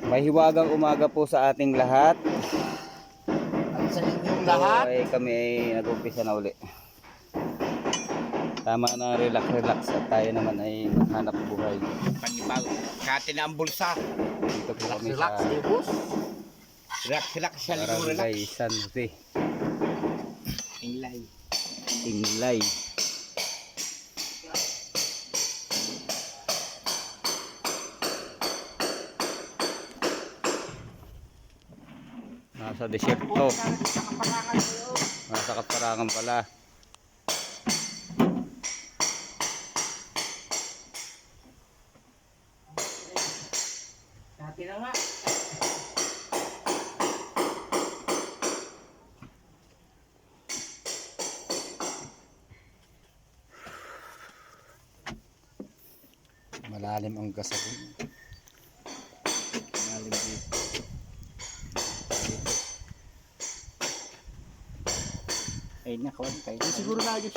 Mahiwagang umaga po sa ating lahat. At sa inyong So, lahat, kami ay nag-umpisa na uli. Tama na, relax at tayo naman ay maghanap buhay. panibago. Kati na ang bulsa. Dito po kami Relax, sa boss. Relax, siya ligo relax. Barangay San Jose, Inlay. Inlay. Nasa desierto. Nasa kaparangan pala. Kati na nga. Malalim ang gasabon. Malalim dito. Ay nakawan kayo. Siguro na